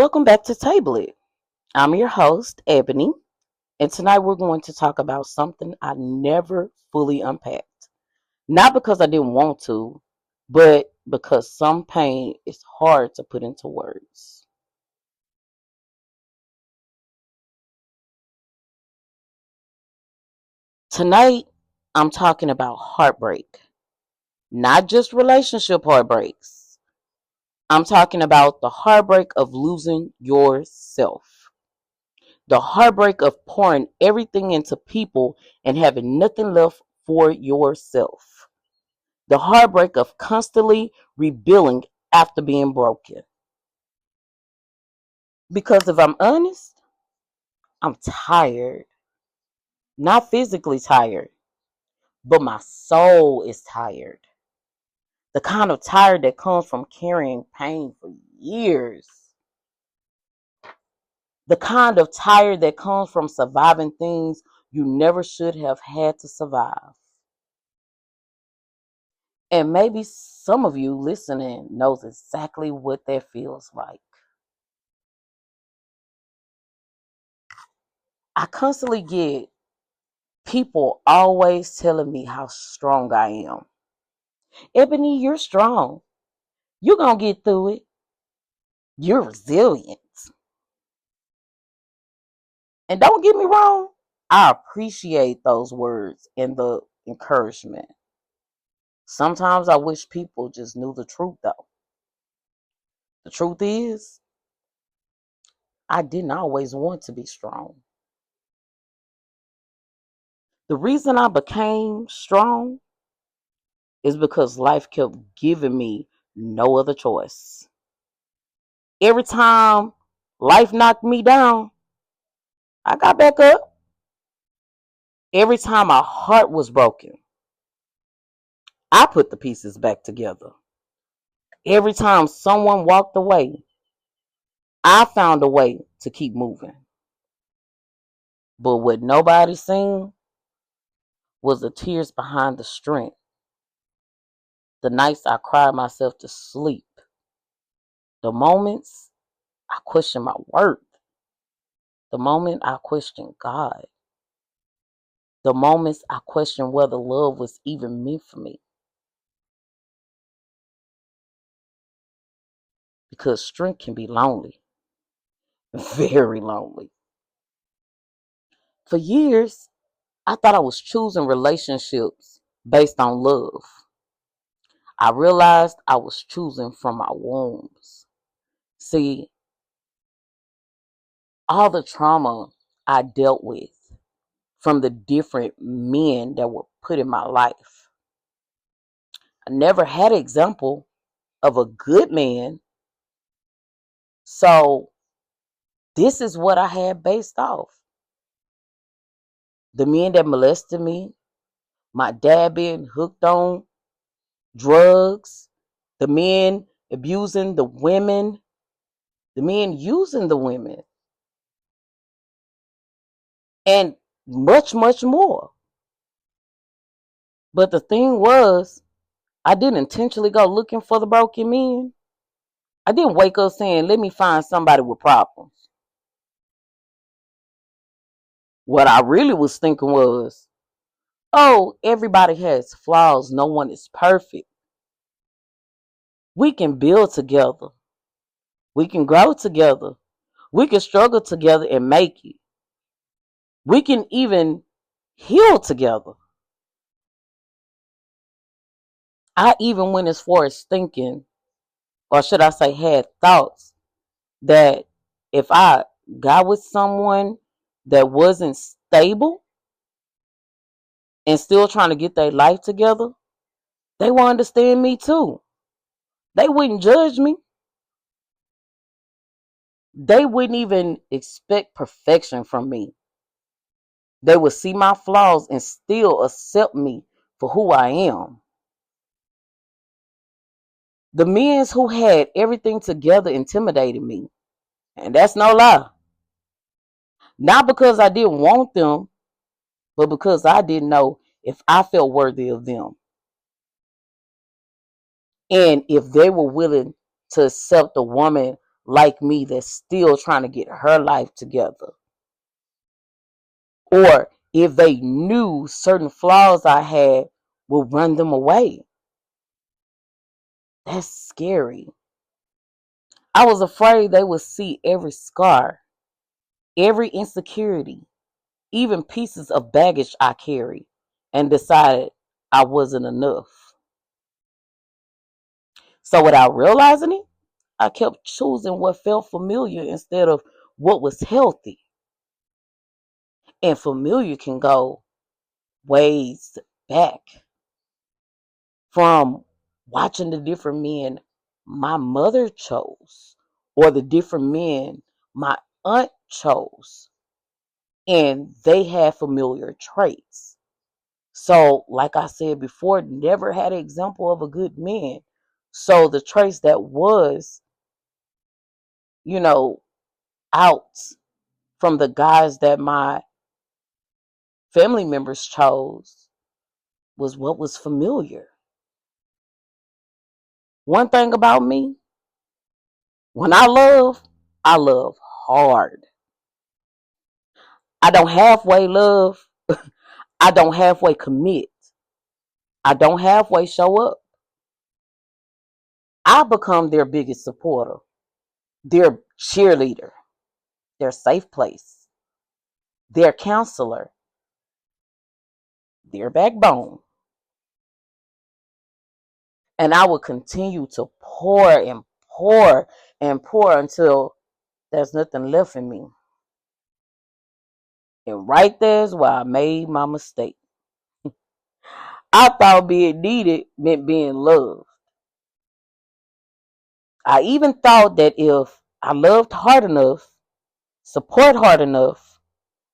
Welcome back to Table It. I'm your host, Ebony, and tonight we're going to talk about something I never fully unpacked. Not because I didn't want to, but because some pain is hard to put into words. Tonight, I'm talking about heartbreak, not just relationship heartbreaks. I'm talking about the heartbreak of losing yourself. The heartbreak of pouring everything into people and having nothing left for yourself. The heartbreak of constantly rebuilding after being broken. Because if I'm honest, I'm tired. Not physically tired, but my soul is tired. The kind of tired that comes from carrying pain for years. The kind of tired that comes from surviving things you never should have had to survive. And maybe some of you listening knows exactly what that feels like. I constantly get people always telling me how strong I am. Ebony, you're strong. You're going to get through it. You're resilient. And don't get me wrong, I appreciate those words and the encouragement. Sometimes I wish people just knew the truth, though. The truth is, I didn't always want to be strong. The reason I became strong is because life kept giving me no other choice. Every time life knocked me down, I got back up. Every time my heart was broken, I put the pieces back together. Every time someone walked away, I found a way to keep moving. But what nobody seen was the tears behind the strength. The nights I cried myself to sleep. The moments I questioned my worth. The moment I questioned God. The moments I questioned whether love was even meant for me. Because strength can be lonely. Very lonely. For years, I thought I was choosing relationships based on love. I realized I was choosing from my wounds. See, all the trauma I dealt with from the different men that were put in my life. I never had an example of a good man. So this is what I had based off. The men that molested me, my dad being hooked on drugs, the men abusing the women, the men using the women, and much, much more. But the thing was, I didn't intentionally go looking for the broken men. I didn't wake up saying, let me find somebody with problems. What I really was thinking was, oh, everybody has flaws. No one is perfect. We can build together. We can grow together. We can struggle together and make it. We can even heal together. I even went as far as thinking, or should I say, had thoughts that if I got with someone that wasn't stable and still trying to get their life together, they will understand me too. They wouldn't judge me. They wouldn't even expect perfection from me. They would see my flaws and still accept me for who I am. The men who had everything together intimidated me. And that's no lie. Not because I didn't want them, but because I didn't know if I felt worthy of them. And if they were willing to accept a woman like me that's still trying to get her life together. Or if they knew certain flaws I had, would run them away. That's scary. I was afraid they would see every scar, every insecurity, even pieces of baggage I carried, and decided I wasn't enough. So without realizing it, I kept choosing what felt familiar instead of what was healthy. And familiar can go ways back, from watching the different men my mother chose or the different men my aunt chose, and they had familiar traits. So, like I said before, never had an example of a good man. So the traits that was, you know, out from the guys that my family members chose was what was familiar. One thing about me, when I love hard. I don't halfway love. I don't halfway commit. I don't halfway show up. I become their biggest supporter, their cheerleader, their safe place, their counselor, their backbone. And I will continue to pour and pour and pour until there's nothing left in me. And right there is where I made my mistake. I thought being needed meant being loved. I even thought that if I loved hard enough, support hard enough,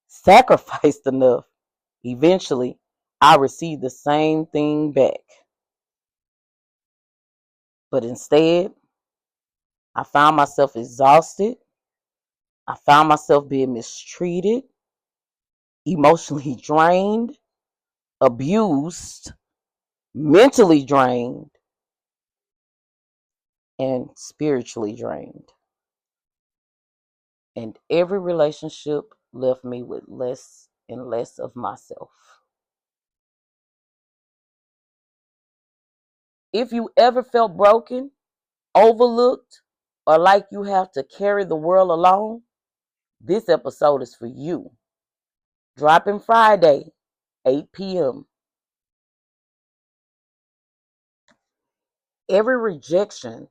sacrificed enough, eventually I received the same thing back. But instead, I found myself exhausted. I found myself being mistreated, emotionally drained, abused, mentally drained, and spiritually drained. And every relationship left me with less and less of myself. If you ever felt broken, overlooked, or like you have to carry the world alone, this episode is for you. Dropping Friday, 8 p.m. Every rejection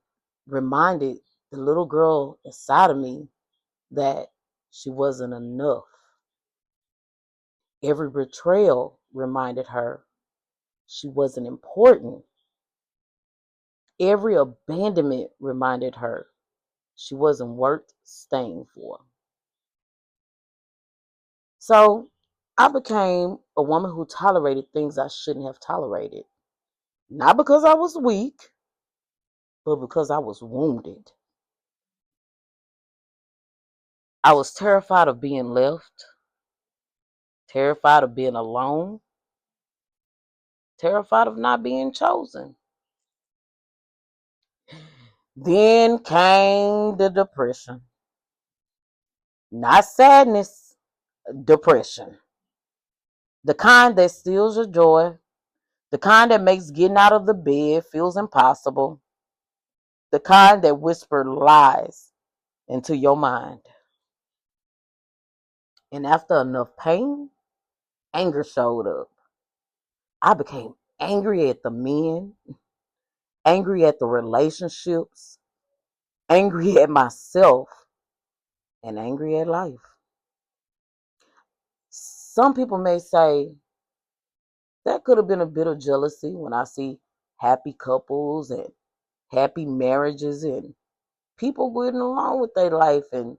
reminded the little girl inside of me that she wasn't enough. Every betrayal reminded her she wasn't important. Every abandonment reminded her she wasn't worth staying for. So I became a woman who tolerated things I shouldn't have tolerated. Not because I was weak, but because I was wounded. I was terrified of being left, terrified of being alone, terrified of not being chosen. Then came the depression. Not sadness, depression. The kind that steals your joy, the kind that makes getting out of the bed feels impossible, the kind that whispers lies into your mind. And after enough pain, anger showed up. I became angry at the men, angry at the relationships, angry at myself, and angry at life. Some people may say that could have been a bit of jealousy when I see happy couples and happy marriages and people getting along with their life and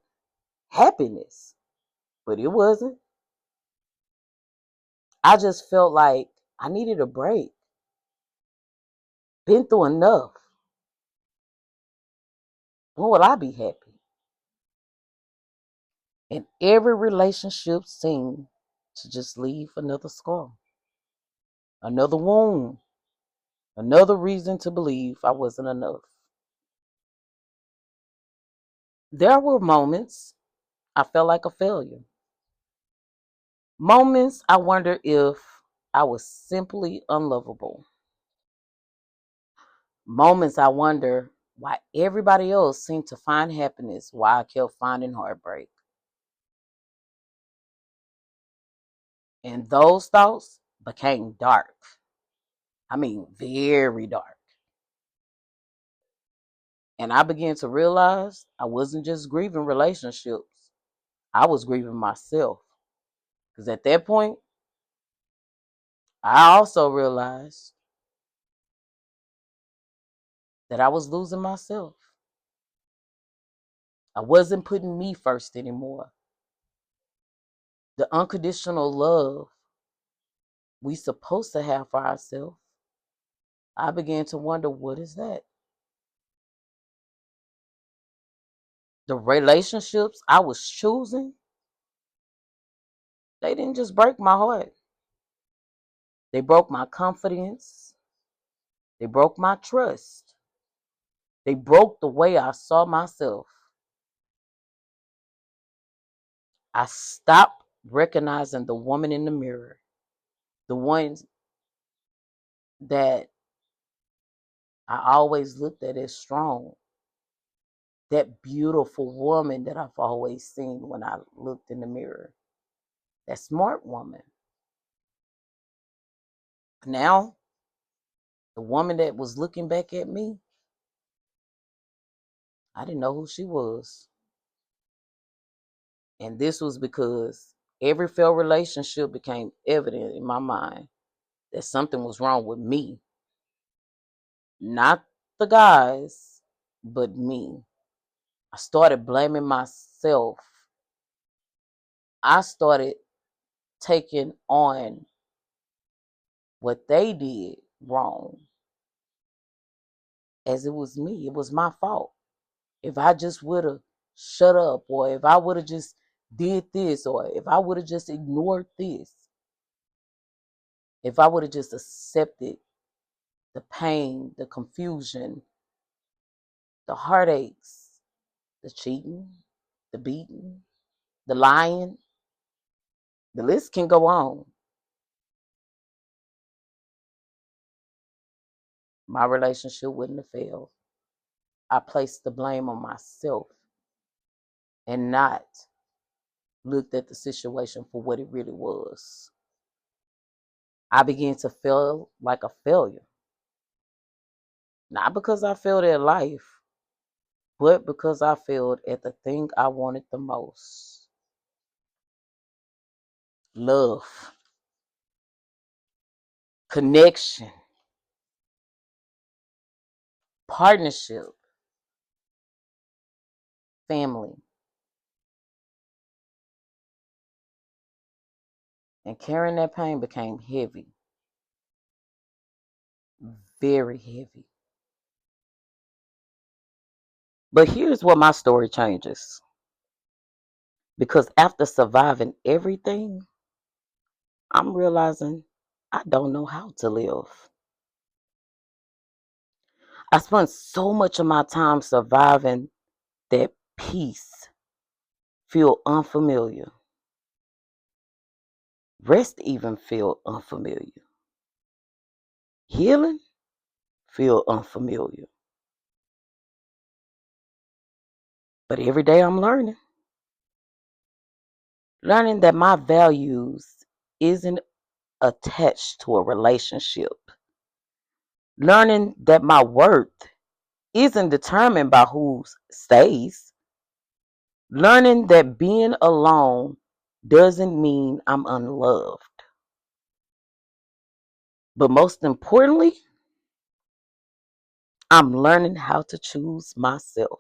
happiness. But it wasn't. I just felt like I needed a break. Been through enough. When will I be happy? And every relationship seemed to just leave another scar, another wound, another reason to believe I wasn't enough. There were moments I felt like a failure. Moments I wonder if I was simply unlovable. Moments I wonder why everybody else seemed to find happiness while I kept finding heartbreak. And those thoughts became dark. I mean, very dark. And I began to realize I wasn't just grieving relationships, I was grieving myself. Because at that point, I also realized that I was losing myself. I wasn't putting me first anymore. The unconditional love we supposed to have for ourselves, I began to wonder, what is that? The relationships I was choosing, they didn't just break my heart. They broke my confidence. They broke my trust. They broke the way I saw myself. I stopped recognizing the woman in the mirror, the ones that I always looked at as strong, that beautiful woman that I've always seen when I looked in the mirror, that smart woman. Now, the woman that was looking back at me, I didn't know who she was. And this was because every failed relationship became evident in my mind that something was wrong with me. Not the guys, but me. I started blaming myself. I started taking on what they did wrong as it was me. It was my fault. If I just would have shut up, or if I would have just did this, or if I would have just ignored this, if I would have just accepted the pain, the confusion, the heartaches, the cheating, the beating, the lying, the list can go on. My relationship wouldn't have failed. I placed the blame on myself and not looked at the situation for what it really was. I began to feel like a failure. Not because I failed at life, but because I failed at the thing I wanted the most: love, connection, partnership, family. And carrying that pain became heavy, very heavy. But here's where my story changes. Because after surviving everything, I'm realizing I don't know how to live. I spent so much of my time surviving that peace feel unfamiliar. Rest even feel unfamiliar. Healing feel unfamiliar. But every day I'm learning that my values isn't attached to a relationship. Learning that my worth isn't determined by who stays. Learning that being alone doesn't mean I'm unloved. But most importantly, I'm learning how to choose myself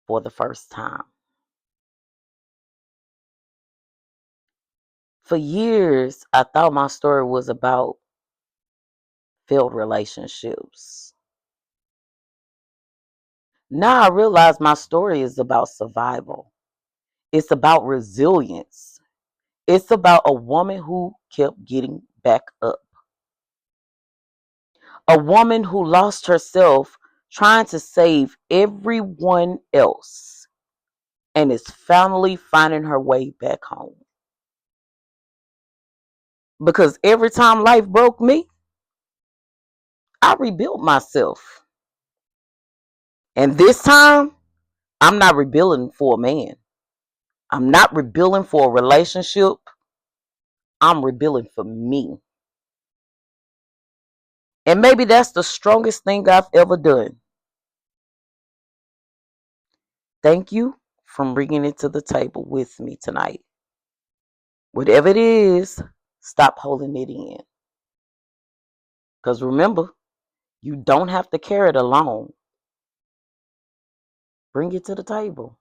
for the first time. For years, I thought my story was about failed relationships. Now I realize my story is about survival. It's about resilience. It's about a woman who kept getting back up. A woman who lost herself trying to save everyone else, and is finally finding her way back home. Because every time life broke me, I rebuilt myself. And this time, I'm not rebuilding for a man. I'm not rebuilding for a relationship. I'm rebuilding for me. And maybe that's the strongest thing I've ever done. Thank you for bringing it to the table with me tonight. Whatever it is, stop holding it in. Because remember, you don't have to carry it alone. Bring it to the table.